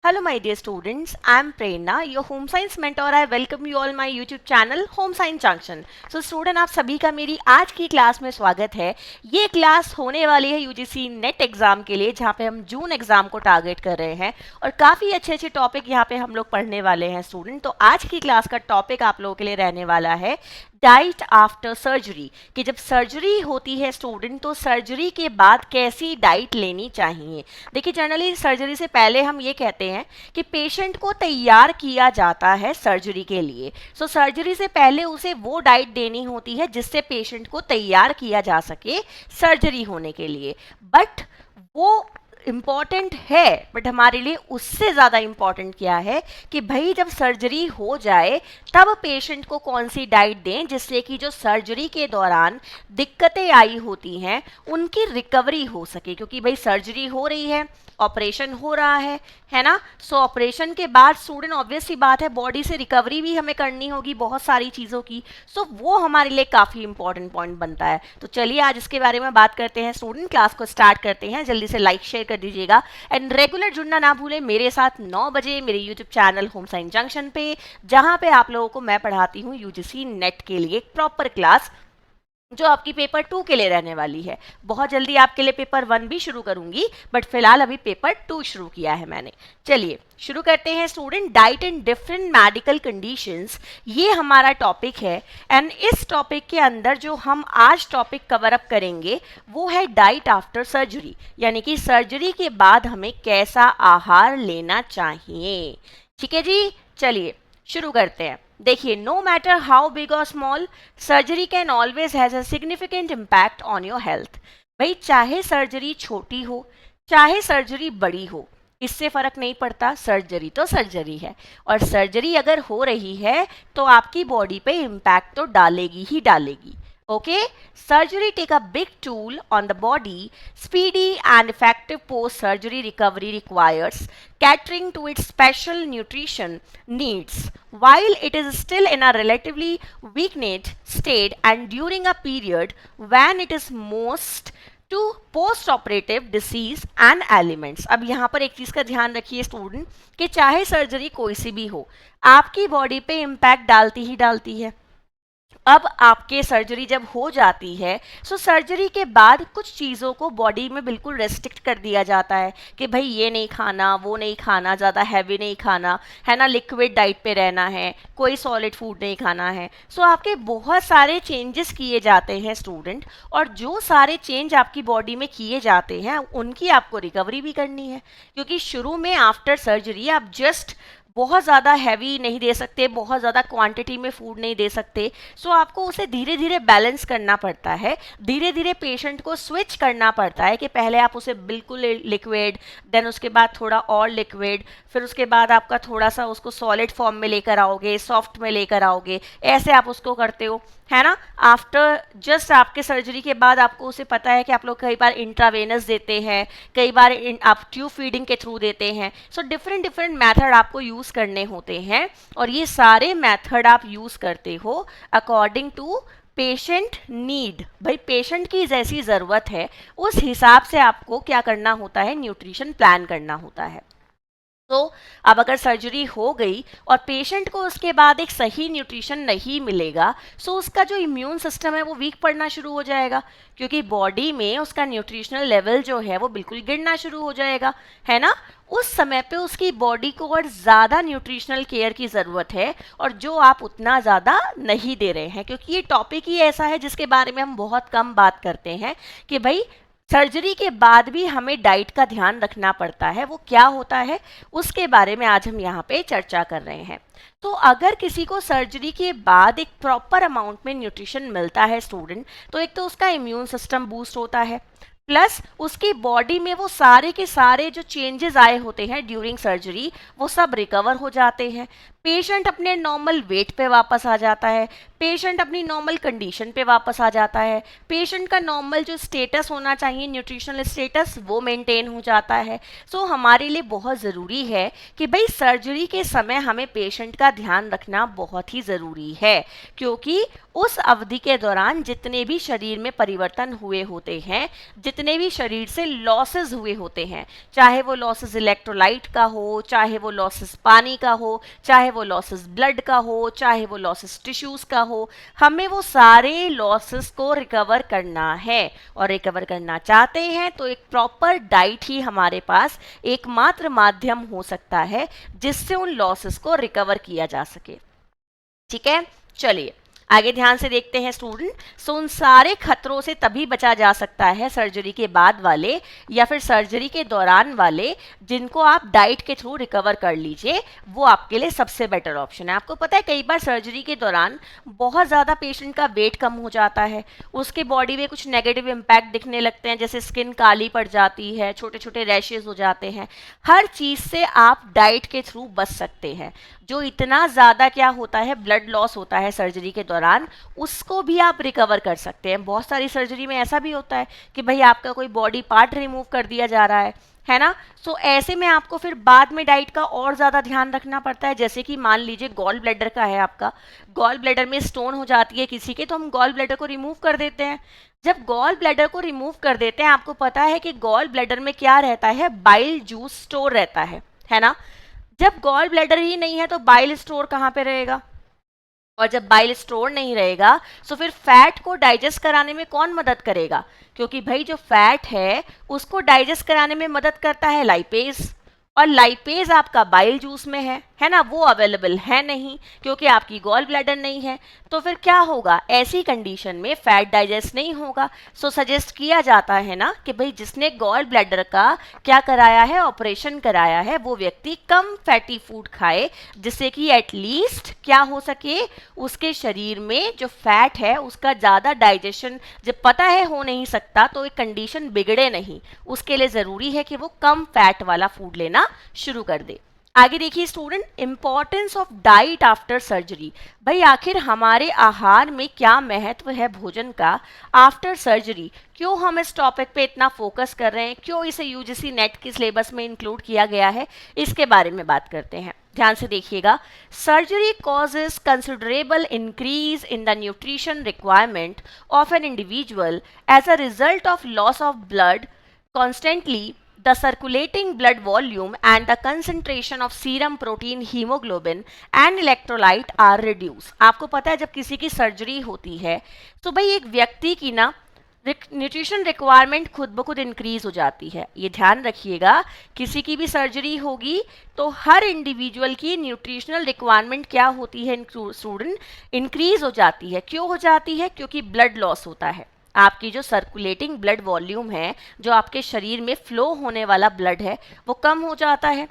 Hello my dear students, I am Prerna, your home science mentor. I welcome you all my YouTube channel Home Science Junction. So student आप सभी का मेरी आज की class में स्वागत है। ये क्लास होने वाली है यूजीसी नेट एग्जाम के लिए, जहाँ पे हम जून एग्जाम को टारगेट कर रहे हैं और काफ़ी अच्छे अच्छे टॉपिक यहाँ पे हम लोग पढ़ने वाले हैं स्टूडेंट। तो आज की क्लास का टॉपिक आप लोगों के लिए रहने वाला है डाइट आफ्टर सर्जरी, कि जब सर्जरी होती है स्टूडेंट तो सर्जरी के बाद कैसी डाइट लेनी चाहिए। देखिए जनरली सर्जरी से पहले हम ये कहते हैं कि पेशेंट को तैयार किया जाता है सर्जरी के लिए। सो सर्जरी से पहले उसे वो डाइट देनी होती है जिससे पेशेंट को तैयार किया जा सके सर्जरी होने के लिए। बट वो इम्पॉर्टेंट है, बट हमारे लिए उससे ज़्यादा इम्पॉर्टेंट क्या है कि भाई जब सर्जरी हो जाए तब पेशेंट को कौन सी डाइट दें जिससे कि जो सर्जरी के दौरान दिक्कतें आई होती हैं उनकी रिकवरी हो सके। क्योंकि भाई सर्जरी हो रही है, ऑपरेशन हो रहा है ना। सो ऑपरेशन के बाद स्टूडेंट ऑब्वियस सी बात है बॉडी से रिकवरी भी हमें करनी होगी बहुत सारी चीज़ों की। सो वो हमारे लिए काफ़ी इंपॉर्टेंट पॉइंट बनता है। तो चलिए आज इसके बारे में बात करते हैं स्टूडेंट। क्लास को स्टार्ट करते हैं, जल्दी से लाइक शेयर कर दीजिएगा एंड रेगुलर जुड़ना ना भूलें मेरे साथ 9 बजे मेरे YouTube channel home science junction पे, जहाँ पे आप लोगों को मैं पढ़ाती हूँ यूजीसी नेट के लिए प्रॉपर क्लास जो आपकी पेपर 2 के लिए रहने वाली है। बहुत जल्दी आपके लिए पेपर 1 भी शुरू करूंगी, बट फिलहाल अभी पेपर 2 शुरू किया है मैंने। चलिए शुरू करते हैं student. Diet in different medical conditions, ये हमारा टॉपिक है एंड इस टॉपिक के अंदर जो हम आज टॉपिक कवर अप करेंगे वो है डाइट आफ्टर सर्जरी, यानी कि सर्जरी के बाद हमें कैसा आहार लेना चाहिए। ठीक है जी, चलिए शुरू करते हैं। देखिए, नो मैटर हाउ बिग और small, surgery can always has a significant impact on your health. भाई चाहे सर्जरी छोटी हो चाहे सर्जरी बड़ी हो, इससे फर्क नहीं पड़ता, सर्जरी तो सर्जरी है और सर्जरी अगर हो रही है तो आपकी बॉडी पे इम्पैक्ट तो डालेगी ही डालेगी। Okay, surgery take a big toll on the body. Speedy and effective post-surgery recovery requires catering to its special nutrition needs. While it is still in a relatively weakened state and during a period when it is most to post-operative disease and ailments. अब यहाँ पर एक चीज़ का ध्यान रखिए student कि चाहे surgery कोई सी भी हो, आपकी बॉडी पे इम्पैक्ट डालती ही डालती है। अब आपके सर्जरी जब हो जाती है सो सर्जरी के बाद कुछ चीज़ों को बॉडी में बिल्कुल रेस्ट्रिक्ट कर दिया जाता है कि भाई ये नहीं खाना, वो नहीं खाना, ज़्यादा हैवी नहीं खाना है ना, लिक्विड डाइट पे रहना है, कोई सॉलिड फूड नहीं खाना है। सो आपके बहुत सारे चेंजेस किए जाते हैं स्टूडेंट, और जो सारे चेंज आपकी बॉडी में किए जाते हैं उनकी आपको रिकवरी भी करनी है। क्योंकि शुरू में आफ्टर सर्जरी आप जस्ट बहुत ज़्यादा हैवी नहीं दे सकते, बहुत ज़्यादा क्वांटिटी में फूड नहीं दे सकते। सो आपको उसे धीरे धीरे बैलेंस करना पड़ता है, धीरे धीरे पेशेंट को स्विच करना पड़ता है कि पहले आप उसे बिल्कुल लिक्विड, देन उसके बाद थोड़ा और लिक्विड, फिर उसके बाद आपका थोड़ा सा उसको सॉलिड फॉर्म में लेकर आओगे, सॉफ्ट में लेकर आओगे, ऐसे आप उसको करते हो, है ना। आफ्टर जस्ट आपके सर्जरी के बाद आपको उसे पता है कि आप लोग कई बार इंट्रावेनस देते हैं, कई बार आप ट्यूब फीडिंग के थ्रू देते हैं। सो डिफरेंट डिफरेंट मेथड आपको यूज़ करने होते हैं और ये सारे मेथड आप यूज़ करते हो अकॉर्डिंग टू पेशेंट नीड। भाई पेशेंट की जैसी ज़रूरत है उस हिसाब से आपको क्या करना होता है, न्यूट्रिशन प्लान करना होता है। तो अब अगर सर्जरी हो गई और पेशेंट को उसके बाद एक सही न्यूट्रिशन नहीं मिलेगा सो उसका जो इम्यून सिस्टम है वो वीक पड़ना शुरू हो जाएगा, क्योंकि बॉडी में उसका न्यूट्रिशनल लेवल जो है वो बिल्कुल गिरना शुरू हो जाएगा, है ना। उस समय पे उसकी बॉडी को और ज़्यादा न्यूट्रिशनल केयर की ज़रूरत है और जो आप उतना ज़्यादा नहीं दे रहे हैं, क्योंकि ये टॉपिक ही ऐसा है जिसके बारे में हम बहुत कम बात करते हैं कि भाई सर्जरी के बाद भी हमें डाइट का ध्यान रखना पड़ता है। वो क्या होता है उसके बारे में आज हम यहाँ पे चर्चा कर रहे हैं। तो अगर किसी को सर्जरी के बाद एक प्रॉपर अमाउंट में न्यूट्रिशन मिलता है स्टूडेंट, तो एक तो उसका इम्यून सिस्टम बूस्ट होता है, प्लस उसकी बॉडी में वो सारे के सारे जो चेंजेस आए होते हैं ड्यूरिंग सर्जरी वो सब रिकवर हो जाते हैं। पेशेंट अपने नॉर्मल वेट पे वापस आ जाता है, पेशेंट अपनी नॉर्मल कंडीशन पे वापस आ जाता है, पेशेंट का नॉर्मल जो स्टेटस होना चाहिए, न्यूट्रिशनल स्टेटस, वो मेंटेन हो जाता है। सो हमारे लिए बहुत ज़रूरी है कि भाई सर्जरी के समय हमें पेशेंट का ध्यान रखना बहुत ही ज़रूरी है, क्योंकि उस अवधि के दौरान जितने भी शरीर में परिवर्तन हुए होते हैं, जितने भी शरीर से लॉसेस हुए होते हैं, चाहे वो लॉसेस इलेक्ट्रोलाइट का हो, चाहे वो लॉसेस पानी का हो, चाहे वो लॉसेस ब्लड का हो, चाहे वो लॉसेस टिश्यूज का हो, हमें वो सारे लॉसेस को रिकवर करना है। और रिकवर करना चाहते हैं तो एक प्रॉपर डाइट ही हमारे पास एकमात्र माध्यम हो सकता है जिससे उन लॉसेस को रिकवर किया जा सके। ठीक है, चलिए आगे ध्यान से देखते हैं स्टूडेंट। सो उन सारे खतरों से तभी बचा जा सकता है सर्जरी के बाद वाले या फिर सर्जरी के दौरान वाले, जिनको आप डाइट के थ्रू रिकवर कर लीजिए, वो आपके लिए सबसे बेटर ऑप्शन है। आपको पता है कई बार सर्जरी के दौरान बहुत ज़्यादा पेशेंट का वेट कम हो जाता है, उसके बॉडी में कुछ नेगेटिव इम्पैक्ट दिखने लगते हैं, जैसे स्किन काली पड़ जाती है, छोटे छोटे रैशेज हो जाते हैं। हर चीज़ से आप डाइट के थ्रू बच सकते हैं। जो इतना ज़्यादा क्या होता है, ब्लड लॉस होता है सर्जरी के दौरान, उसको भी आप रिकवर कर सकते हैं। बहुत सारी सर्जरी में ऐसा भी होता है कि भाई आपका कोई बॉडी पार्ट रिमूव कर दिया जा रहा है ना। सो ऐसे में आपको फिर बाद में डाइट का और ज़्यादा ध्यान रखना पड़ता है। जैसे कि मान लीजिए गॉल ब्लैडर का है, आपका गॉल ब्लैडर में स्टोन हो जाती है किसी के, तो हम गॉल ब्लैडर को रिमूव कर देते हैं। जब गॉल ब्लैडर को रिमूव कर देते हैं, आपको पता है कि गॉल ब्लैडर में क्या रहता है, बाइल जूस स्टोर रहता है ना। जब गॉल ब्लैडर ही नहीं है तो बाइल स्टोर कहाँ पे रहेगा, और जब बाइल स्टोर नहीं रहेगा तो फिर फैट को डाइजेस्ट कराने में कौन मदद करेगा, क्योंकि भाई जो फैट है उसको डाइजेस्ट कराने में मदद करता है लाइपेज, और लाइपेज आपका बाइल जूस में है ना, वो अवेलेबल है नहीं क्योंकि आपकी गॉल ब्लैडर नहीं है। तो फिर क्या होगा, ऐसी कंडीशन में फैट डाइजेस्ट नहीं होगा। सो सजेस्ट किया जाता है ना कि भाई जिसने गॉल ब्लैडर का क्या कराया है, ऑपरेशन कराया है, वो व्यक्ति कम फैटी फूड खाए, जिससे कि एटलीस्ट क्या हो सके, उसके शरीर में जो फैट है उसका ज़्यादा डाइजेशन जब पता है हो नहीं सकता तो एक कंडीशन बिगड़े नहीं, उसके लिए ज़रूरी है कि वो कम फैट वाला फूड लेना शुरू कर दे। आगे देखिए student, importance of diet after surgery. भाई आखिर हमारे आहार में क्या महत्व है भोजन का आफ्टर सर्जरी, क्यों हम इस टॉपिक पे इतना फोकस कर रहे हैं, क्यों इसे यूजीसी नेट के सिलेबस में इंक्लूड किया गया है, इसके बारे में बात करते हैं। ध्यान से देखिएगा। Surgery causes considerable increase in the nutrition requirement of an individual as a result of loss of blood constantly, the circulating blood volume and the concentration of serum protein, hemoglobin and electrolyte are reduced। आपको पता है जब किसी की surgery होती है तो भाई एक व्यक्ति की ना न्यूट्रिशन रिक्वायरमेंट खुद ब खुद इंक्रीज हो जाती है। ये ध्यान रखिएगा, किसी की भी सर्जरी होगी तो हर इंडिविजुअल की न्यूट्रिशनल रिक्वायरमेंट क्या होती है स्टूडेंट, इंक्रीज हो जाती है। क्यों हो जाती है, क्योंकि ब्लड लॉस होता है। आपकी जो सर्कुलेटिंग ब्लड वॉल्यूम है, जो आपके शरीर में फ्लो होने वाला ब्लड है, वो कम हो जाता है।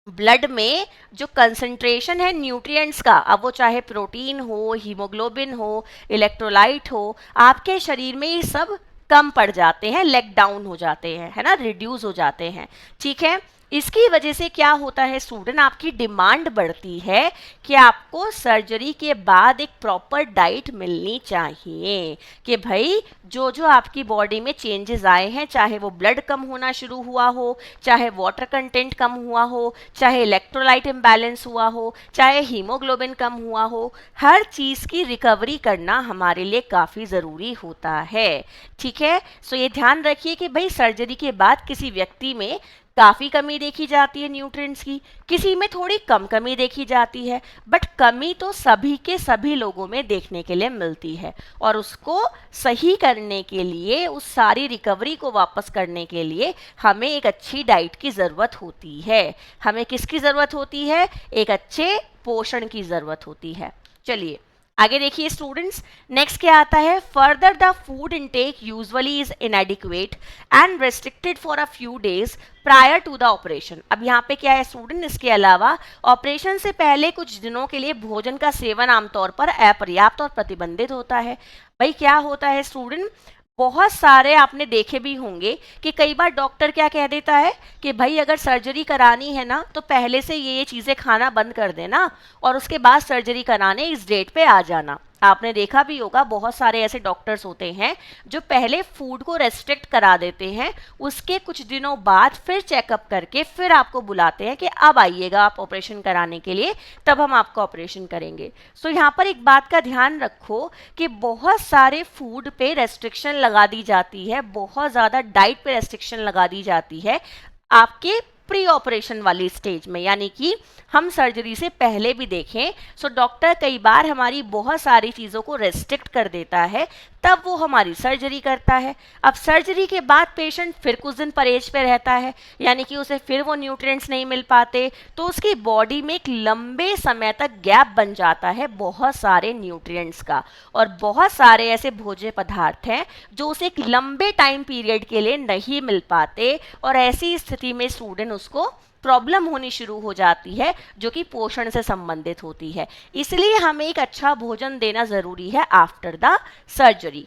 ब्लड में जो कंसंट्रेशन है न्यूट्रिएंट्स का, अब वो चाहे प्रोटीन हो, हीमोग्लोबिन हो, इलेक्ट्रोलाइट हो, आपके शरीर में ये सब कम पड़ जाते हैं, लेग डाउन हो जाते हैं, है ना, रिड्यूस हो जाते हैं। ठीक है, इसकी वजह से क्या होता है स्टूडेंट, आपकी डिमांड बढ़ती है कि आपको सर्जरी के बाद एक प्रॉपर डाइट मिलनी चाहिए, कि भाई जो जो आपकी बॉडी में चेंजेस आए हैं, चाहे वो ब्लड कम होना शुरू हुआ हो, चाहे वाटर कंटेंट कम हुआ हो, चाहे इलेक्ट्रोलाइट इम्बैलेंस हुआ हो, चाहे हीमोग्लोबिन कम हुआ हो, हर चीज़ की रिकवरी करना हमारे लिए काफ़ी ज़रूरी होता है। ठीक है, सो ये ध्यान रखिए कि भाई सर्जरी के बाद किसी व्यक्ति में काफ़ी कमी देखी जाती है न्यूट्रिएंट्स की, किसी में थोड़ी कम कमी देखी जाती है, बट कमी तो सभी के सभी लोगों में देखने के लिए मिलती है, और उसको सही करने के लिए, उस सारी रिकवरी को वापस करने के लिए हमें एक अच्छी डाइट की ज़रूरत होती है। हमें किसकी ज़रूरत होती है, एक अच्छे पोषण की ज़रूरत होती है। चलिए आगे देखिए स्टूडेंट्स, नेक्स्ट क्या आता है, further the food intake usually is inadequate and restricted for a few days prior to the operation. अब यहाँ पे क्या है स्टूडेंट, इसके अलावा ऑपरेशन से पहले कुछ दिनों के लिए भोजन का सेवन आमतौर पर अपर्याप्त और प्रतिबंधित होता है। भाई क्या होता है स्टूडेंट, बहुत सारे आपने देखे भी होंगे कि कई बार डॉक्टर क्या कह देता है कि भाई अगर सर्जरी करानी है ना तो पहले से ये चीज़ें खाना बंद कर देना और उसके बाद सर्जरी कराने इस डेट पे आ जाना। आपने देखा भी होगा बहुत सारे ऐसे डॉक्टर्स होते हैं जो पहले फूड को रेस्ट्रिक्ट करा देते हैं, उसके कुछ दिनों बाद फिर चेकअप करके फिर आपको बुलाते हैं कि अब आइएगा आप ऑपरेशन कराने के लिए, तब हम आपका ऑपरेशन करेंगे। सो यहाँ पर एक बात का ध्यान रखो कि बहुत सारे फूड पे रेस्ट्रिक्शन लगा दी जाती है, बहुत ज़्यादा डाइट पे रेस्ट्रिक्शन लगा दी जाती है आपके प्री ऑपरेशन वाली स्टेज में, यानी कि हम सर्जरी से पहले भी देखें। सो डॉक्टर कई बार हमारी बहुत सारी चीज़ों को रेस्ट्रिक्ट कर देता है, तब वो हमारी सर्जरी करता है। अब सर्जरी के बाद पेशेंट फिर कुछ दिन परहेज पे रहता है, यानी कि उसे फिर वो न्यूट्रिएंट्स नहीं मिल पाते, तो उसकी बॉडी में एक लंबे समय तक गैप बन जाता है बहुत सारे न्यूट्रिएंट्स का, और बहुत सारे ऐसे भोज्य पदार्थ हैं जो उसे एक लंबे टाइम पीरियड के लिए नहीं मिल पाते, और ऐसी स्थिति में स्टूडेंट उसको प्रॉब्लम होनी शुरू हो जाती है जो कि पोषण से संबंधित होती है। इसलिए हमें एक अच्छा भोजन देना ज़रूरी है after the surgery.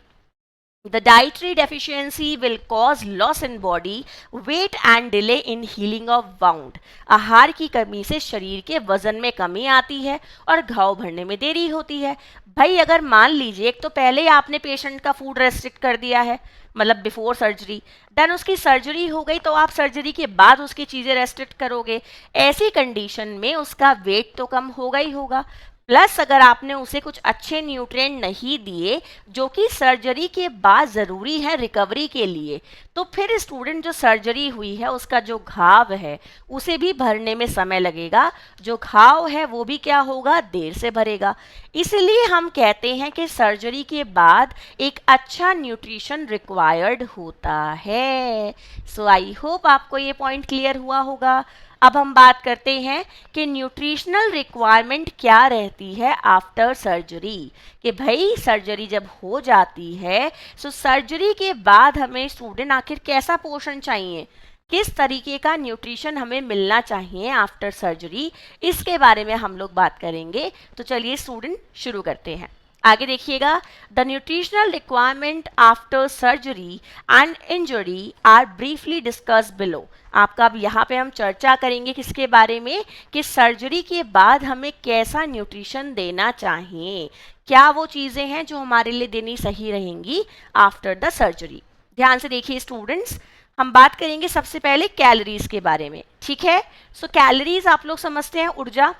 The dietary deficiency will cause loss in body weight and delay in healing of wound. आहार की कमी से शरीर के वजन में कमी आती है और घाव भरने में देरी होती है। भाई अगर मान लीजिए एक तो पहले ही आपने पेशेंट का फूड रेस्ट्रिक्ट कर दिया है, मतलब बिफोर सर्जरी, देन उसकी सर्जरी हो गई तो आप सर्जरी के बाद उसकी चीज़ें रेस्ट्रिक्ट करोगे, ऐसी कंडीशन में उसका वेट तो कम होगा ही होगा, प्लस अगर आपने उसे कुछ अच्छे न्यूट्रिएंट नहीं दिए जो कि सर्जरी के बाद ज़रूरी है रिकवरी के लिए, तो फिर स्टूडेंट जो सर्जरी हुई है उसका जो घाव है उसे भी भरने में समय लगेगा, जो घाव है वो भी क्या होगा, देर से भरेगा। इसलिए हम कहते हैं कि सर्जरी के बाद एक अच्छा न्यूट्रिशन रिक्वायर्ड होता है। सो आई होप आपको ये पॉइंट क्लियर हुआ होगा। अब हम बात करते हैं कि न्यूट्रिशनल रिक्वायरमेंट क्या रहती है आफ्टर सर्जरी, कि भाई सर्जरी जब हो जाती है तो सर्जरी के बाद हमें स्टूडेंट आखिर कैसा पोषण चाहिए, किस तरीके का न्यूट्रिशन हमें मिलना चाहिए आफ्टर सर्जरी, इसके बारे में हम लोग बात करेंगे। तो चलिए स्टूडेंट शुरू करते हैं। आगे देखिएगा, the nutritional requirement after surgery and injury are briefly discussed below. आपका अब यहाँ पे हम चर्चा करेंगे किसके बारे में, कि सर्जरी के बाद हमें कैसा न्यूट्रिशन देना चाहिए, क्या वो चीज़ें हैं जो हमारे लिए देनी सही रहेंगी आफ्टर द सर्जरी। ध्यान से देखिए स्टूडेंट्स, हम बात करेंगे सबसे पहले कैलोरीज के बारे में, ठीक है। सो कैलोरीज आप लोग समझते हैं ऊर्जा।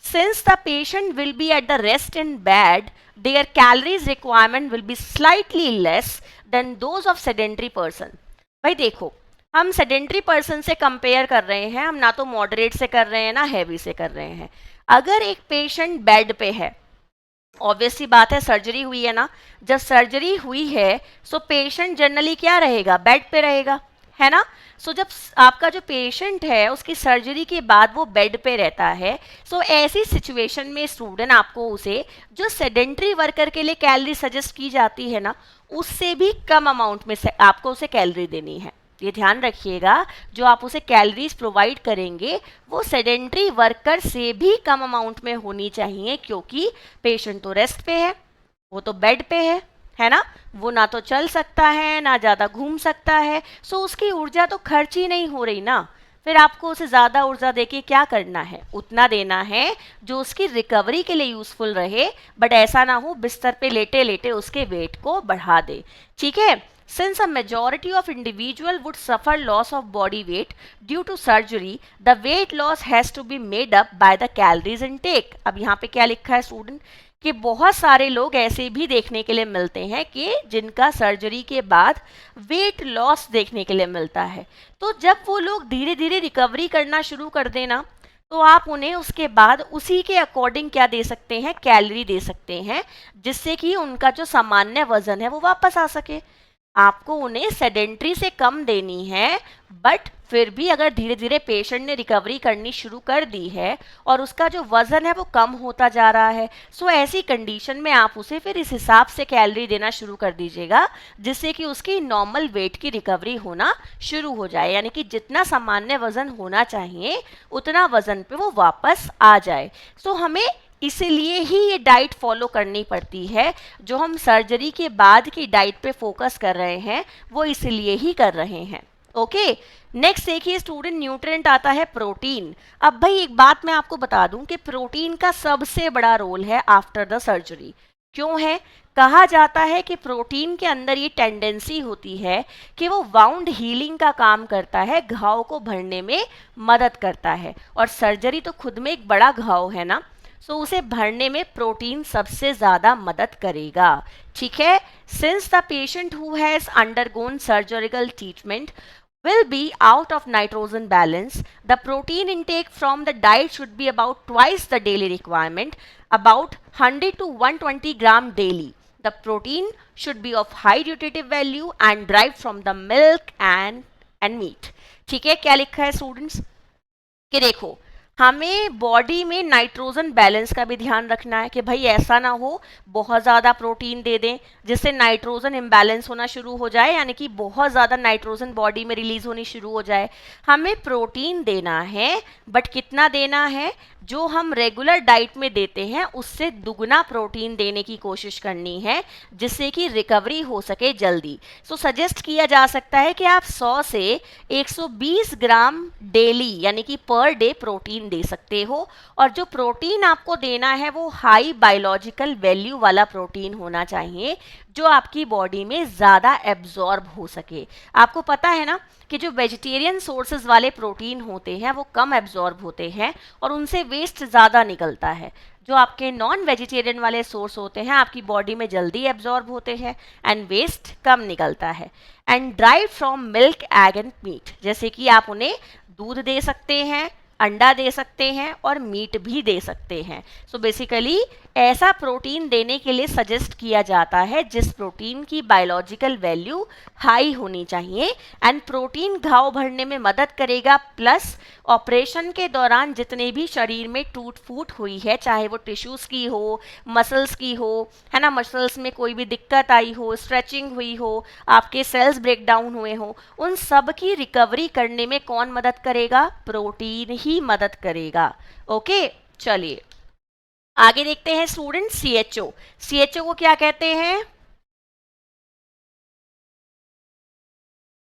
Since the patient will be at the rest in bed, their calories requirement will be slightly less than those of sedentary person. भाई देखो, हम sedentary person से कंपेयर कर रहे हैं, हम ना तो मॉडरेट से कर रहे हैं ना हैवी से कर रहे हैं। अगर एक पेशेंट बेड पे है, ऑब्वियस सी बात है सर्जरी हुई है ना, जब सर्जरी हुई है सो पेशेंट जनरली क्या रहेगा, बेड पे रहेगा, है ना। सो जब आपका जो पेशेंट है उसकी सर्जरी के बाद वो बेड पे रहता है, सो ऐसी सिचुएशन में स्टूडेंट आपको उसे जो सेडेंट्री वर्कर के लिए कैलोरी सजेस्ट की जाती है ना, उससे भी कम अमाउंट में से आपको उसे कैलोरी देनी है। ये ध्यान रखिएगा, जो आप उसे कैलोरीज प्रोवाइड करेंगे वो सेडेंट्री वर्कर से भी कम अमाउंट में होनी चाहिए, क्योंकि पेशेंट तो रेस्ट पे है, वो तो बेड पे है ना, वो ना तो चल सकता है ना ज़्यादा घूम सकता है, सो उसकी ऊर्जा तो खर्च ही नहीं हो रही ना। फिर आपको उसे ज़्यादा ऊर्जा देके क्या करना है, उतना देना है जो उसकी रिकवरी के लिए यूज़फुल रहे, बट ऐसा ना हो बिस्तर पे लेटे लेटे उसके वेट को बढ़ा दे, ठीक है। Since a majority of individual would suffer loss of body weight due to surgery, the weight loss has to be made up by the calories intake. अब यहाँ पे क्या लिखा है स्टूडेंट, कि बहुत सारे लोग ऐसे भी देखने के लिए मिलते हैं कि जिनका सर्जरी के बाद वेट लॉस देखने के लिए मिलता है। तो जब वो लोग धीरे धीरे रिकवरी करना शुरू कर देना, तो आप उन्हें उसके बाद उसी के अकॉर्डिंग क्या दे सकते हैं, कैलोरी दे सकते हैं, जिससे कि उनका जो सामान्य वजन है वो वापस आ सके। आपको उन्हें सेडेंट्री से कम देनी है, बट फिर भी अगर धीरे धीरे पेशेंट ने रिकवरी करनी शुरू कर दी है और उसका जो वज़न है वो कम होता जा रहा है, सो ऐसी कंडीशन में आप उसे फिर इस हिसाब से कैलोरी देना शुरू कर दीजिएगा, जिससे कि उसकी नॉर्मल वेट की रिकवरी होना शुरू हो जाए, यानी कि जितना सामान्य वज़न होना चाहिए उतना वज़न पे वो वापस आ जाए। सो हमें इसीलिए ही ये डाइट फॉलो करनी पड़ती है। जो हम सर्जरी के बाद की डाइट पे फोकस कर रहे हैं वो इसीलिए ही कर रहे हैं। ओके, नेक्स्ट देखिए स्टूडेंट, न्यूट्रिएंट आता है प्रोटीन। अब भाई एक बात मैं आपको बता दूं कि प्रोटीन का सबसे बड़ा रोल है आफ्टर द सर्जरी। क्यों है? कहा जाता है कि प्रोटीन के अंदर ये टेंडेंसी होती है कि वो वाउंड हीलिंग का काम करता है, घाव को भरने में मदद करता है। और सर्जरी तो खुद में एक बड़ा घाव है ना, सो उसे भरने में प्रोटीन सबसे ज़्यादा मदद करेगा। ठीक है, since the patient who has undergone surgical treatment will be out of nitrogen balance, the protein intake from the diet should be about twice the daily requirement, about 100 to 120 gram daily. The protein should be of high nutritive value and derived from the milk and meat. ठीक है, क्या लिखा है students कि देखो हमें body में nitrogen balance का भी ध्यान रखना है कि भाई ऐसा ना हो बहुत ज़्यादा प्रोटीन दे दें जिससे नाइट्रोजन इम्बैलेंस होना शुरू हो जाए, यानी कि बहुत ज़्यादा नाइट्रोजन बॉडी में रिलीज होनी शुरू हो जाए। हमें प्रोटीन देना है, बट कितना देना है? जो हम रेगुलर डाइट में देते हैं उससे दुगना प्रोटीन देने की कोशिश करनी है जिससे कि रिकवरी हो सके जल्दी। सो सजेस्ट किया जा सकता है कि आप 100 से 120 ग्राम डेली यानी कि पर डे प्रोटीन दे सकते हो। और जो प्रोटीन आपको देना है वो हाई बायोलॉजिकल वैल्यू वाला प्रोटीन होना चाहिए जो आपकी बॉडी में ज़्यादा एब्जॉर्ब हो सके। आपको पता है ना कि जो वेजिटेरियन सोर्सेज वाले प्रोटीन होते हैं वो कम एब्जॉर्ब होते हैं और उनसे वेस्ट ज़्यादा निकलता है। जो आपके नॉन वेजिटेरियन वाले सोर्स होते हैं आपकी बॉडी में जल्दी एब्जॉर्ब होते हैं एंड वेस्ट कम निकलता है। And drive from milk, egg and meat, जैसे कि आप उन्हें दूध दे सकते हैं, अंडा दे सकते हैं और मीट भी दे सकते हैं। सो बेसिकली ऐसा प्रोटीन देने के लिए सजेस्ट किया जाता है जिस प्रोटीन की बायोलॉजिकल वैल्यू हाई होनी चाहिए एंड प्रोटीन घाव भरने में मदद करेगा। प्लस ऑपरेशन के दौरान जितने भी शरीर में टूट फूट हुई है, चाहे वो टिश्यूज़ की हो, मसल्स की हो, है ना, मसल्स में कोई भी दिक्कत आई हो, स्ट्रेचिंग हुई हो, आपके सेल्स ब्रेक डाउन हुए हो, उन सब की रिकवरी करने में कौन मदद करेगा? प्रोटीन ही मदद करेगा। ओके, चलिए आगे देखते हैं स्टूडेंट CHO। CHO को क्या कहते हैं?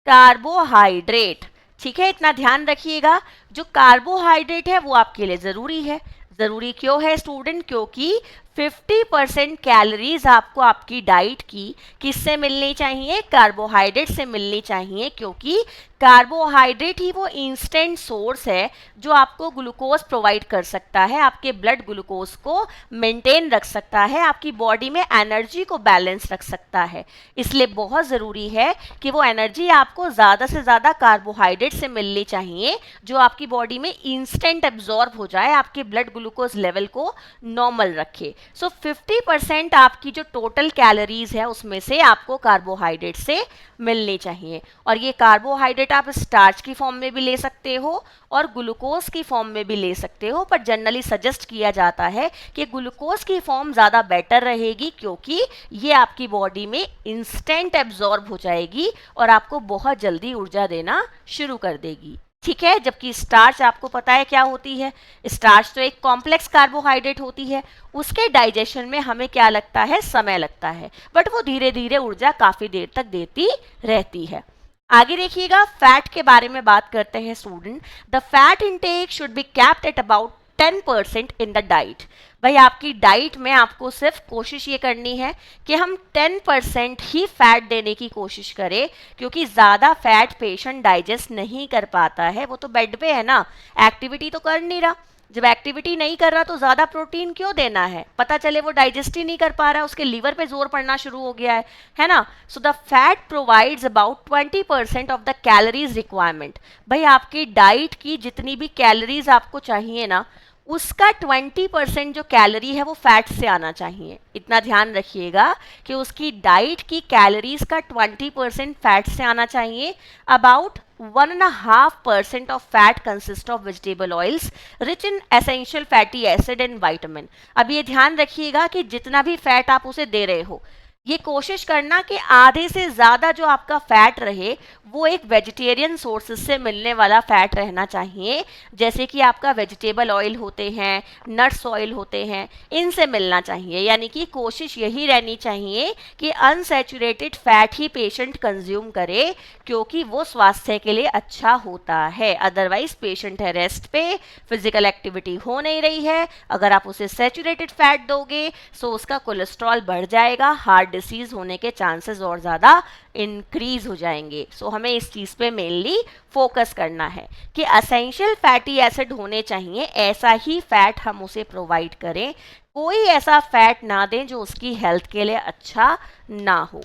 कार्बोहाइड्रेट। ठीक है, इतना ध्यान रखिएगा, जो कार्बोहाइड्रेट है वो आपके लिए ज़रूरी है। ज़रूरी क्यों है स्टूडेंट? क्योंकि 50% कैलोरीज आपको आपकी डाइट की किससे मिलनी चाहिए? कार्बोहाइड्रेट से मिलनी चाहिए, क्योंकि कार्बोहाइड्रेट ही वो इंस्टेंट सोर्स है जो आपको ग्लूकोज प्रोवाइड कर सकता है, आपके ब्लड ग्लूकोज को मेंटेन रख सकता है, आपकी बॉडी में एनर्जी को बैलेंस रख सकता है। इसलिए बहुत ज़रूरी है कि वो एनर्जी आपको ज़्यादा से ज़्यादा कार्बोहाइड्रेट से मिलनी चाहिए जो आपकी बॉडी में इंस्टेंट एब्जॉर्ब हो जाए, आपके ब्लड ग्लूकोज लेवल को नॉर्मल रखे। सो 50% आपकी जो टोटल कैलोरीज है उसमें से आपको कार्बोहाइड्रेट से मिलनी चाहिए। और ये कार्बोहाइड्रेट आप स्टार्च की फॉर्म में भी ले सकते हो और ग्लूकोज की फॉर्म में भी ले सकते हो, पर जनरली सजेस्ट किया जाता है कि ग्लूकोज की फॉर्म ज़्यादा बेटर रहेगी क्योंकि ये आपकी बॉडी में इंस्टेंट एब्जॉर्ब हो जाएगी और आपको बहुत जल्दी ऊर्जा देना शुरू कर देगी। ठीक है, जबकि स्टार्च आपको पता है क्या होती है? स्टार्च तो एक कॉम्प्लेक्स कार्बोहाइड्रेट होती है, उसके डाइजेशन में हमें क्या लगता है? समय लगता है, बट वो धीरे धीरे ऊर्जा काफ़ी देर तक देती रहती है। आगे देखिएगा, फैट के बारे में बात करते हैं student. The fat intake should be capped at about 10% in the diet. भाई आपकी डाइट में आपको सिर्फ कोशिश ये करनी है कि हम 10% ही फैट देने की कोशिश करें, क्योंकि ज़्यादा फैट पेशेंट डाइजेस्ट नहीं कर पाता है। वो तो बेड पे है ना, एक्टिविटी तो कर नहीं रहा। जब एक्टिविटी नहीं कर रहा तो ज़्यादा प्रोटीन क्यों देना है? पता चले वो डाइजेस्ट ही नहीं कर पा रहा है, उसके लीवर पे जोर पड़ना शुरू हो गया है ना। So the fat provides about 20% of the calories requirement. भाई आपकी डाइट की जितनी भी कैलोरीज आपको चाहिए ना, उसका 20% जो कैलोरी है वो फैट से आना चाहिए। इतना ध्यान रखिएगा कि उसकी डाइट की कैलोरीज का 20% फैट से आना चाहिए। About 1.5% of fat consists of vegetable oils rich in essential fatty acid and vitamin। अब ये ध्यान रखिएगा कि जितना भी फैट आप उसे दे रहे हो, ये कोशिश करना कि आधे से ज़्यादा जो आपका फैट रहे वो एक वेजिटेरियन सोर्सेज से मिलने वाला फैट रहना चाहिए, जैसे कि आपका वेजिटेबल ऑयल होते हैं, नट्स ऑयल होते हैं, इनसे मिलना चाहिए। यानी कि कोशिश यही रहनी चाहिए कि अनसैचुरेटेड फैट ही पेशेंट कंज्यूम करे, क्योंकि वो स्वास्थ्य के लिए अच्छा होता है। अदरवाइज पेशेंट है रेस्ट पे, फिजिकल एक्टिविटी हो नहीं रही है, अगर आप उसे सैचुरेटेड फैट दोगे सो उसका कोलेस्ट्रॉल बढ़ जाएगा, हार्ट डिसीज होने के चांसेस और ज़्यादा इंक्रीज हो जाएंगे। सो हमें इस चीज़ पे मेनली फोकस करना है कि असेंशियल फैटी एसिड होने चाहिए, ऐसा ही फैट हम उसे प्रोवाइड करें, कोई ऐसा फैट ना दें जो उसकी हेल्थ के लिए अच्छा ना हो।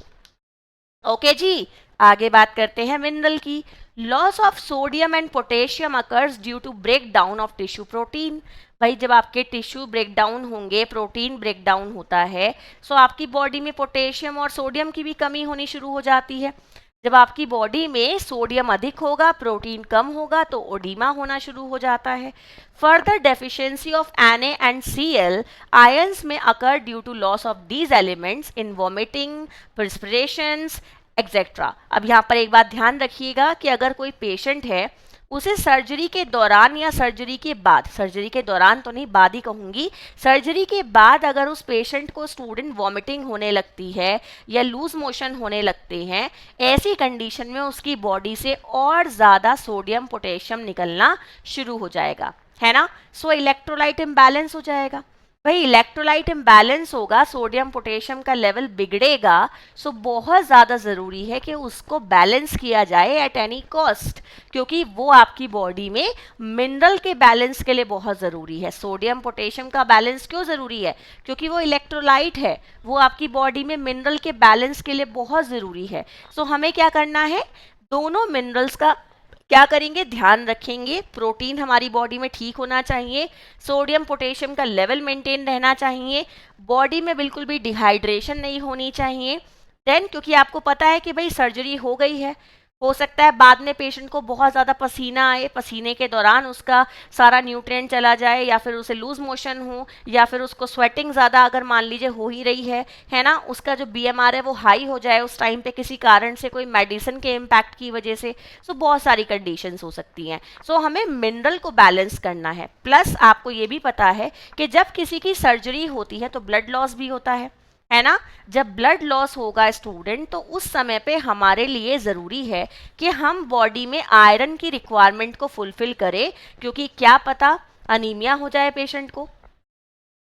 ओके जी, आगे बात करते हैं मिनरल की। Loss of sodium and potassium occurs due to break down of tissue protein. भाई जब आपके टिश्यू ब्रेक डाउन होंगे, प्रोटीन ब्रेक डाउन होता है, सो आपकी बॉडी में पोटेशियम और सोडियम की भी कमी होनी शुरू हो जाती है। जब आपकी बॉडी में सोडियम अधिक होगा, प्रोटीन कम होगा, तो ओडीमा होना शुरू हो जाता है। Further deficiency of Na and Cl ions में occur due to loss of these elements in vomiting, perspirations etcetera. अब यहाँ पर एक बात ध्यान रखिएगा कि अगर कोई पेशेंट है, उसे सर्जरी के दौरान या सर्जरी के बाद, सर्जरी के दौरान तो नहीं, बाद ही कहूँगी, सर्जरी के बाद अगर उस पेशेंट को स्टूडेंट वॉमिटिंग होने लगती है या लूज मोशन होने लगते हैं, ऐसी कंडीशन में उसकी बॉडी से और ज़्यादा सोडियम पोटेशियम निकलना शुरू हो जाएगा, है ना। सो इलेक्ट्रोलाइट इम्बैलेंस हो जाएगा। भाई इलेक्ट्रोलाइट इम्बैलेंस होगा, सोडियम पोटेशियम का लेवल बिगड़ेगा, सो बहुत ज़्यादा ज़रूरी है कि उसको बैलेंस किया जाए एट एनी कॉस्ट, क्योंकि वो आपकी बॉडी में मिनरल के बैलेंस के लिए बहुत ज़रूरी है। सोडियम पोटेशियम का बैलेंस क्यों ज़रूरी है? क्योंकि वो इलेक्ट्रोलाइट है, वो आपकी बॉडी में मिनरल के बैलेंस के लिए बहुत ज़रूरी है। सो हमें क्या करना है, दोनों मिनरल्स का क्या करेंगे, ध्यान रखेंगे। प्रोटीन हमारी बॉडी में ठीक होना चाहिए, सोडियम पोटेशियम का लेवल मेंटेन रहना चाहिए, बॉडी में बिल्कुल भी डिहाइड्रेशन नहीं होनी चाहिए। देन क्योंकि आपको पता है कि भाई सर्जरी हो गई है, हो सकता है बाद में पेशेंट को बहुत ज़्यादा पसीना आए, पसीने के दौरान उसका सारा न्यूट्रिएंट चला जाए, या फिर उसे लूज मोशन हो, या फिर उसको स्वेटिंग ज़्यादा अगर मान लीजिए हो ही रही है ना, उसका जो बीएमआर है वो हाई हो जाए उस टाइम पे किसी कारण से, कोई मेडिसिन के इम्पैक्ट की वजह से। सो बहुत सारी कंडीशंस हो सकती हैं। सो हमें मिनरल को बैलेंस करना है। प्लस आपको ये भी पता है कि जब किसी की सर्जरी होती है तो ब्लड लॉस भी होता है ना। जब ब्लड लॉस होगा स्टूडेंट, तो उस समय पे हमारे लिए ज़रूरी है कि हम बॉडी में आयरन की रिक्वायरमेंट को फुलफिल करें, क्योंकि क्या पता अनीमिया हो जाए पेशेंट को।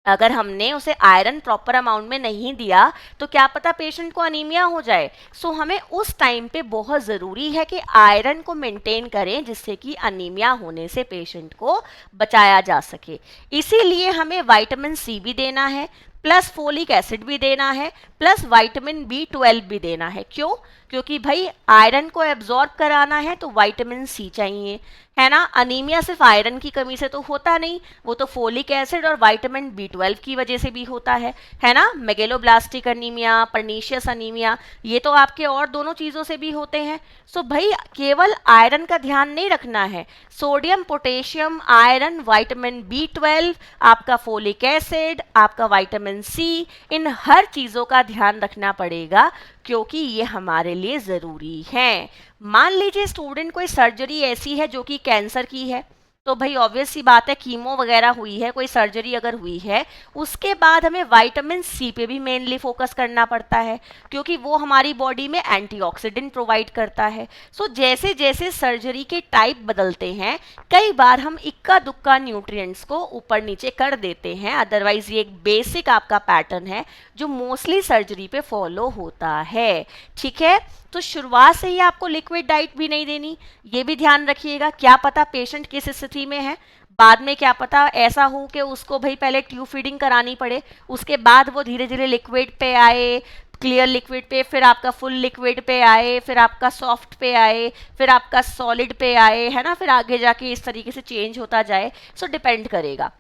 अगर हमने उसे आयरन प्रॉपर अमाउंट में नहीं दिया तो क्या पता पेशेंट को अनीमिया हो जाए। सो हमें उस टाइम पे बहुत ज़रूरी है कि आयरन को मेंटेन करें, जिससे कि अनीमिया होने से पेशेंट को बचाया जा सके। इसीलिए हमें विटामिन सी भी देना है, प्लस फोलिक एसिड भी देना है, प्लस विटामिन B12 भी देना है। क्यों? क्योंकि भाई आयरन को एब्जॉर्ब कराना है तो विटामिन सी चाहिए, है ना। अनीमिया सिर्फ आयरन की कमी से तो होता नहीं, वो तो फोलिक एसिड और विटामिन B12 की वजह से भी होता है ना। मेगेलोब्लास्टिक अनीमिया, पर्नीशियस अनीमिया, ये तो आपके और दोनों चीज़ों से भी होते हैं। सो भाई केवल आयरन का ध्यान नहीं रखना है, sodium, potassium, iron, vitamin B12, आपका फोलिक एसिड, आपका विटामिन सी, इन हर चीज़ों का ध्यान रखना पड़ेगा, क्योंकि ये हमारे लिए ज़रूरी है। मान लीजिए स्टूडेंट कोई सर्जरी ऐसी है जो कि कैंसर की है, तो भाई ऑब्वियस सी बात है, कीमो वगैरह हुई है, कोई सर्जरी अगर हुई है, उसके बाद हमें विटामिन सी पे भी मेनली फोकस करना पड़ता है, क्योंकि वो हमारी बॉडी में एंटीऑक्सीडेंट प्रोवाइड करता है। सो जैसे जैसे सर्जरी के टाइप बदलते हैं, कई बार हम इक्का दुक्का न्यूट्रिएंट्स को ऊपर नीचे कर देते हैं। अदरवाइज ये एक बेसिक आपका पैटर्न है जो मोस्टली सर्जरी पे फॉलो होता है, ठीक है। तो शुरुआत से ही आपको लिक्विड डाइट भी नहीं देनी, ये भी ध्यान रखिएगा। क्या पता पेशेंट किस स्थिति में है, बाद में क्या पता ऐसा हो कि उसको भाई पहले ट्यूब फीडिंग करानी पड़े, उसके बाद वो धीरे धीरे लिक्विड पे आए, क्लियर लिक्विड पे, फिर आपका फुल लिक्विड पे आए, फिर आपका सॉफ्ट पे आए, फिर आपका सॉलिड पे आए, है ना। फिर आगे जाके इस तरीके से चेंज होता जाए। सो डिपेंड करेगा।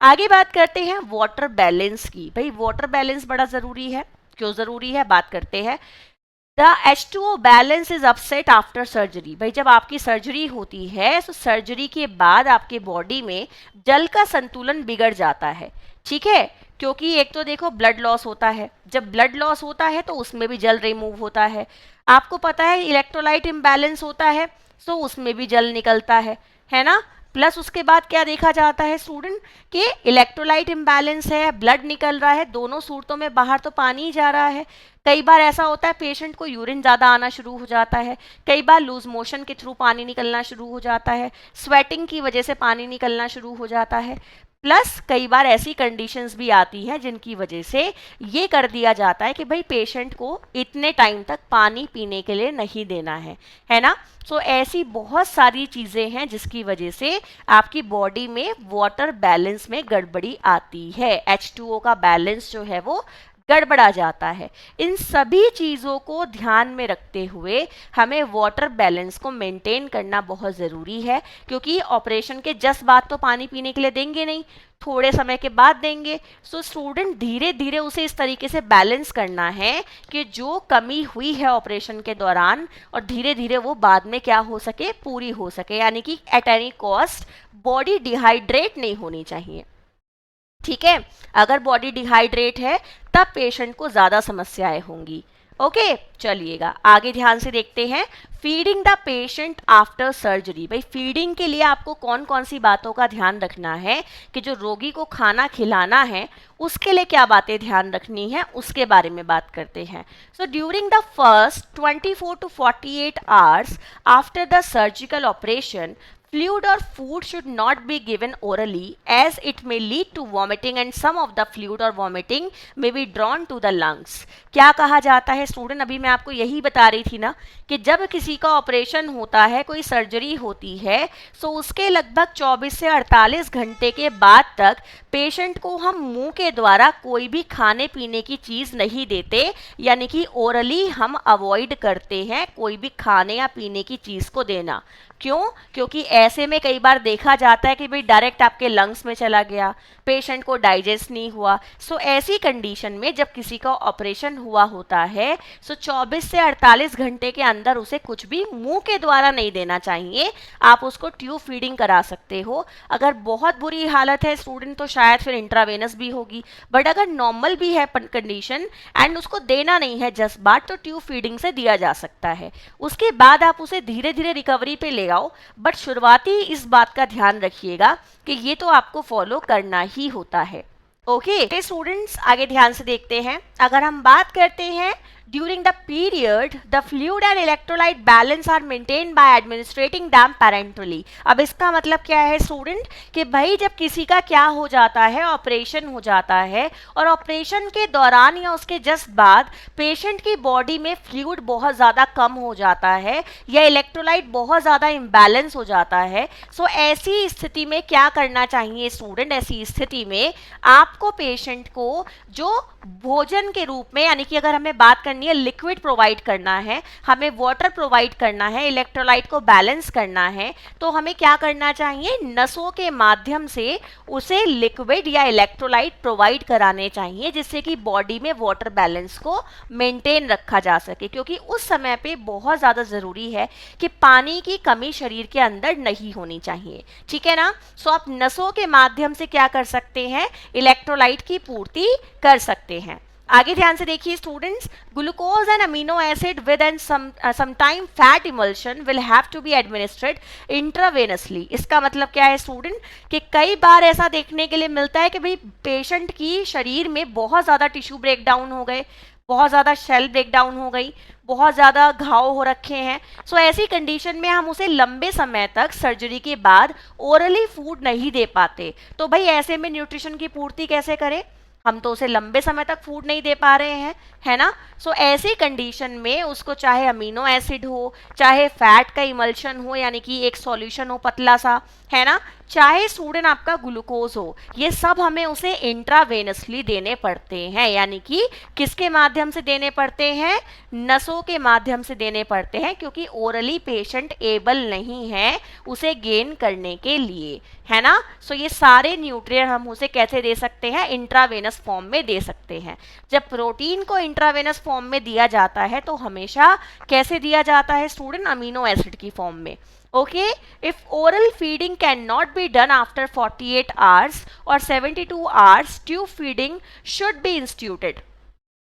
आगे बात करते हैं वाटर बैलेंस की। भाई वाटर बैलेंस बड़ा ज़रूरी है। क्यों ज़रूरी है, बात करते हैं। The H2O balance is upset after surgery. भाई जब आपकी सर्जरी होती है तो सर्जरी के बाद आपके बॉडी में जल का संतुलन बिगड़ जाता है, ठीक है, क्योंकि एक तो देखो ब्लड लॉस होता है, जब ब्लड लॉस होता है तो उसमें भी जल रिमूव होता है, आपको पता है इलेक्ट्रोलाइट इम्बैलेंस होता है तो उसमें भी जल निकलता है ना। प्लस उसके बाद क्या देखा जाता है स्टूडेंट कि इलेक्ट्रोलाइट इम्बैलेंस है, ब्लड निकल रहा है, दोनों सूरतों में बाहर तो पानी ही जा रहा है। कई बार ऐसा होता है पेशेंट को यूरिन ज़्यादा आना शुरू हो जाता है, कई बार लूज मोशन के थ्रू पानी निकलना शुरू हो जाता है, स्वेटिंग की वजह से पानी निकलना शुरू हो जाता है। प्लस कई बार ऐसी कंडीशंस भी आती हैं जिनकी वजह से ये कर दिया जाता है कि भाई पेशेंट को इतने टाइम तक पानी पीने के लिए नहीं देना है ना। सो ऐसी बहुत सारी चीज़ें हैं जिसकी वजह से आपकी बॉडी में वाटर बैलेंस में गड़बड़ी आती है, H2O का बैलेंस जो है वो गड़बड़ा जाता है। इन सभी चीज़ों को ध्यान में रखते हुए हमें वाटर बैलेंस को मेंटेन करना बहुत ज़रूरी है, क्योंकि ऑपरेशन के जस्ट बाद तो पानी पीने के लिए देंगे नहीं, थोड़े समय के बाद देंगे। सो स्टूडेंट धीरे धीरे उसे इस तरीके से बैलेंस करना है कि जो कमी हुई है ऑपरेशन के दौरान और धीरे धीरे वो बाद में क्या हो सके, पूरी हो सके, यानी कि at any cost body dehydrate नहीं होनी चाहिए, ठीक है। अगर बॉडी डिहाइड्रेट है तब पेशेंट को ज़्यादा समस्याएं होंगी। ओके चलिएगा आगे ध्यान से देखते हैं। Feeding the patient after surgery. भाई फीडिंग के लिए आपको कौन कौन सी बातों का ध्यान रखना है कि जो रोगी को खाना खिलाना है उसके लिए क्या बातें ध्यान रखनी है, उसके बारे में बात करते हैं। So during the first 24 to 48 hours after the surgical operation, fluid or food should not be given orally as it may lead to vomiting and some of the fluid or vomiting may be drawn to the lungs। क्या कहा जाता है student, अभी मैं आपको यही बता रही थी ना कि जब किसी का ऑपरेशन होता है, कोई सर्जरी होती है, तो उसके लगभग 24 से 48 घंटे के बाद तक पेशेंट को हम मुंह के द्वारा कोई भी खाने पीने की चीज़ नहीं देते, यानी कि ओरली हम अवॉइड करते हैं कोई भी खाने या पीने की चीज़ को देना। क्यों? क्योंकि ऐसे में कई बार देखा जाता है कि भाई डायरेक्ट आपके लंग्स में चला गया, पेशेंट को डाइजेस्ट नहीं हुआ। सो ऐसी कंडीशन में जब किसी का ऑपरेशन हुआ होता है सो 24 से 48 घंटे के अंदर उसे कुछ भी मुंह के द्वारा नहीं देना चाहिए। आप उसको ट्यूब फीडिंग करा सकते हो। अगर बहुत बुरी हालत है स्टूडेंट तो शायद फिर इंट्रावेनस भी होगी, बट अगर नॉर्मल भी है कंडीशन एंड उसको देना नहीं है जस्ट बाट, तो ट्यूब फीडिंग से दिया जा सकता है। उसके बाद आप उसे धीरे धीरे रिकवरी पे ले आओ, बट शुरुआती इस बात का ध्यान रखिएगा कि ये तो आपको फॉलो करना ही होता है। ओके स्टूडेंट्स आगे ध्यान से देखते हैं। अगर हम बात करते हैं during the period the fluid and electrolyte balance are maintain by administrating them parentally. अब इसका मतलब क्या है स्टूडेंट कि भाई जब किसी का क्या हो जाता है, ऑपरेशन हो जाता है और ऑपरेशन के दौरान या उसके जस्ट बाद पेशेंट की बॉडी में फ्लूइड बहुत ज़्यादा कम हो जाता है या इलेक्ट्रोलाइट बहुत ज़्यादा इम्बैलेंस हो जाता है, सो ऐसी स्थिति में क्या करना चाहिए स्टूडेंट? ऐसी स्थिति में आपको पेशेंट को जो भोजन के रूप में, यानी कि अगर हमें बात करनी है लिक्विड प्रोवाइड करना है, हमें वाटर प्रोवाइड करना है, इलेक्ट्रोलाइट को बैलेंस करना है, तो हमें क्या करना चाहिए? नसों के माध्यम से उसे लिक्विड या इलेक्ट्रोलाइट प्रोवाइड कराने चाहिए, जिससे कि बॉडी में वाटर बैलेंस को मेंटेन रखा जा सके, क्योंकि उस समय पे बहुत ज़्यादा ज़रूरी है कि पानी की कमी शरीर के अंदर नहीं होनी चाहिए, ठीक है ना। सो आप नसों के माध्यम से क्या कर सकते हैं? इलेक्ट्रोलाइट की पूर्ति कर सकते हैं। आगे ध्यान से देखिए students, glucose and amino acid with and sometime fat emulsion will have to be administered intravenously. इसका मतलब क्या है स्टूडेंट कि कई बार ऐसा देखने के लिए मिलता है कि भाई पेशेंट की शरीर में बहुत ज़्यादा टिश्यू ब्रेकडाउन हो गए, बहुत ज़्यादा सेल ब्रेकडाउन हो गई, बहुत ज़्यादा घाव हो रखे हैं। सो ऐसी कंडीशन में हम उसे लंबे समय तक सर्जरी के बाद ओरली फूड नहीं दे पाते, तो भाई ऐसे में न्यूट्रिशन की पूर्ति कैसे करें? हम तो उसे लंबे समय तक फूड नहीं दे पा रहे हैं, है ना। सो ऐसी कंडीशन में उसको चाहे अमीनो एसिड हो, चाहे फैट का इमल्शन हो, यानी कि एक सॉल्यूशन हो पतला सा, है ना, चाहे स्टूडेंट आपका ग्लूकोज हो, ये सब हमें उसे इंट्रावेनसली देने पड़ते हैं, यानी कि किसके माध्यम से देने पड़ते हैं? नसों के माध्यम से देने पड़ते हैं, क्योंकि ओरली पेशेंट एबल नहीं है उसे गेन करने के लिए, है ना। सो ये सारे न्यूट्रिएंट हम उसे कैसे दे सकते हैं? इंट्रावेनस इंट्रावेनस फॉर्म में दे सकते हैं। जब प्रोटीन को इंट्रावेनस फॉर्म में दिया जाता है तो हमेशा कैसे दिया जाता है स्टूडेंट? अमीनो एसिड की फॉर्म में। Okay, if oral feeding cannot be done after 48 hours or 72 hours, tube feeding should be instituted.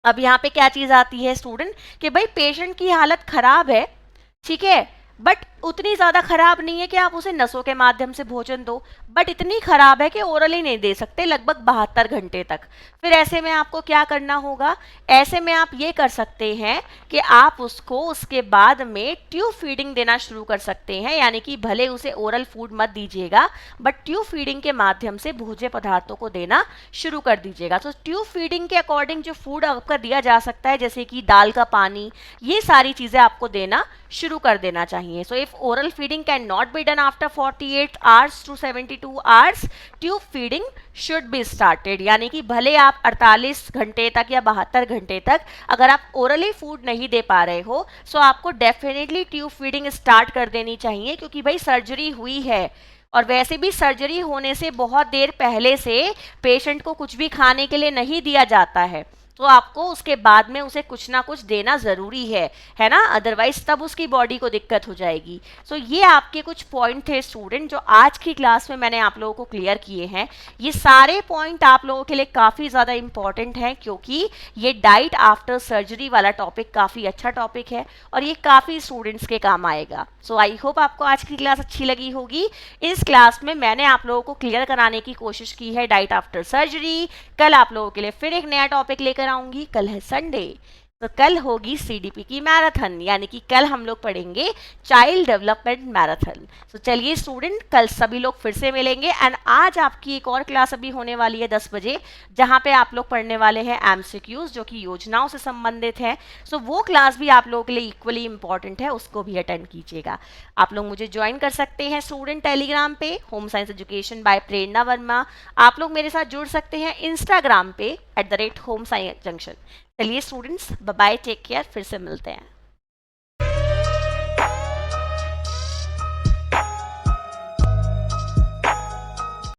अब यहाँ पे क्या चीज आती है स्टूडेंट कि भाई पेशेंट की हालत खराब है, ठीक है, बट उतनी ज्यादा खराब नहीं है कि आप उसे नसों के माध्यम से भोजन दो, बट इतनी खराब है कि ओरली नहीं दे सकते लगभग 72 घंटे तक। फिर ऐसे में आपको क्या करना होगा? ऐसे में आप ये कर सकते हैं कि आप उसको उसके बाद में ट्यूब फीडिंग देना शुरू कर सकते हैं, यानी कि भले उसे ओरल फूड मत दीजिएगा बट ट्यूब फीडिंग के माध्यम से भोज्य पदार्थों को देना शुरू कर दीजिएगा। तो ट्यूब फीडिंग के अकॉर्डिंग जो फूड आपका दिया जा सकता है जैसे कि दाल का पानी, ये सारी चीजें आपको देना शुरू कर देना चाहिए। So if oral feeding can not be done after 48 hours to 72 hours, tube feeding should be started, यानी कि भले आप 48 घंटे तक या 72 घंटे तक अगर आप ओरली फूड नहीं दे पा रहे हो सो आपको डेफिनेटली ट्यूब फीडिंग स्टार्ट कर देनी चाहिए, क्योंकि भाई सर्जरी हुई है और वैसे भी सर्जरी होने से बहुत देर पहले से पेशेंट को कुछ भी खाने के लिए नहीं दिया जाता है, तो आपको उसके बाद में उसे कुछ ना कुछ देना ज़रूरी है ना, अदरवाइज तब उसकी बॉडी को दिक्कत हो जाएगी। सो ये आपके कुछ पॉइंट थे स्टूडेंट जो आज की क्लास में मैंने आप लोगों को क्लियर किए हैं। ये सारे पॉइंट आप लोगों के लिए काफ़ी ज़्यादा इंपॉर्टेंट हैं, क्योंकि ये डाइट आफ्टर सर्जरी वाला टॉपिक काफ़ी अच्छा टॉपिक है और ये काफ़ी स्टूडेंट्स के काम आएगा। सो आई होप आपको आज की क्लास अच्छी लगी होगी। इस क्लास में मैंने आप लोगों को क्लियर कराने की कोशिश की है डाइट आफ्टर सर्जरी। कल आप लोगों के लिए फिर एक नया टॉपिक लेकर आऊंगी। कल है संडे, तो कल होगी सीडीपी की मैराथन, यानी कि कल हम लोग पढ़ेंगे चाइल्ड डेवलपमेंट मैराथन। तो चलिए स्टूडेंट, कल सभी लोग फिर से मिलेंगे। एंड आज आपकी एक और क्लास अभी होने वाली है 10 बजे, जहां पे आप लोग पढ़ने वाले हैं एमसीक्यूज जो कि योजनाओं से संबंधित है। सो वो क्लास भी आप लोगों के लिए इक्वली इंपॉर्टेंट है, उसको भी अटेंड कीजिएगा। आप लोग मुझे ज्वाइन कर सकते हैं स्टूडेंट टेलीग्राम पे, होम साइंस एजुकेशन बाय प्रेरणा वर्मा। आप लोग मेरे साथ जुड़ सकते हैं इंस्टाग्राम पे @homesainjunction। चलिए students, bye bye, take care, फिर से मिलते हैं।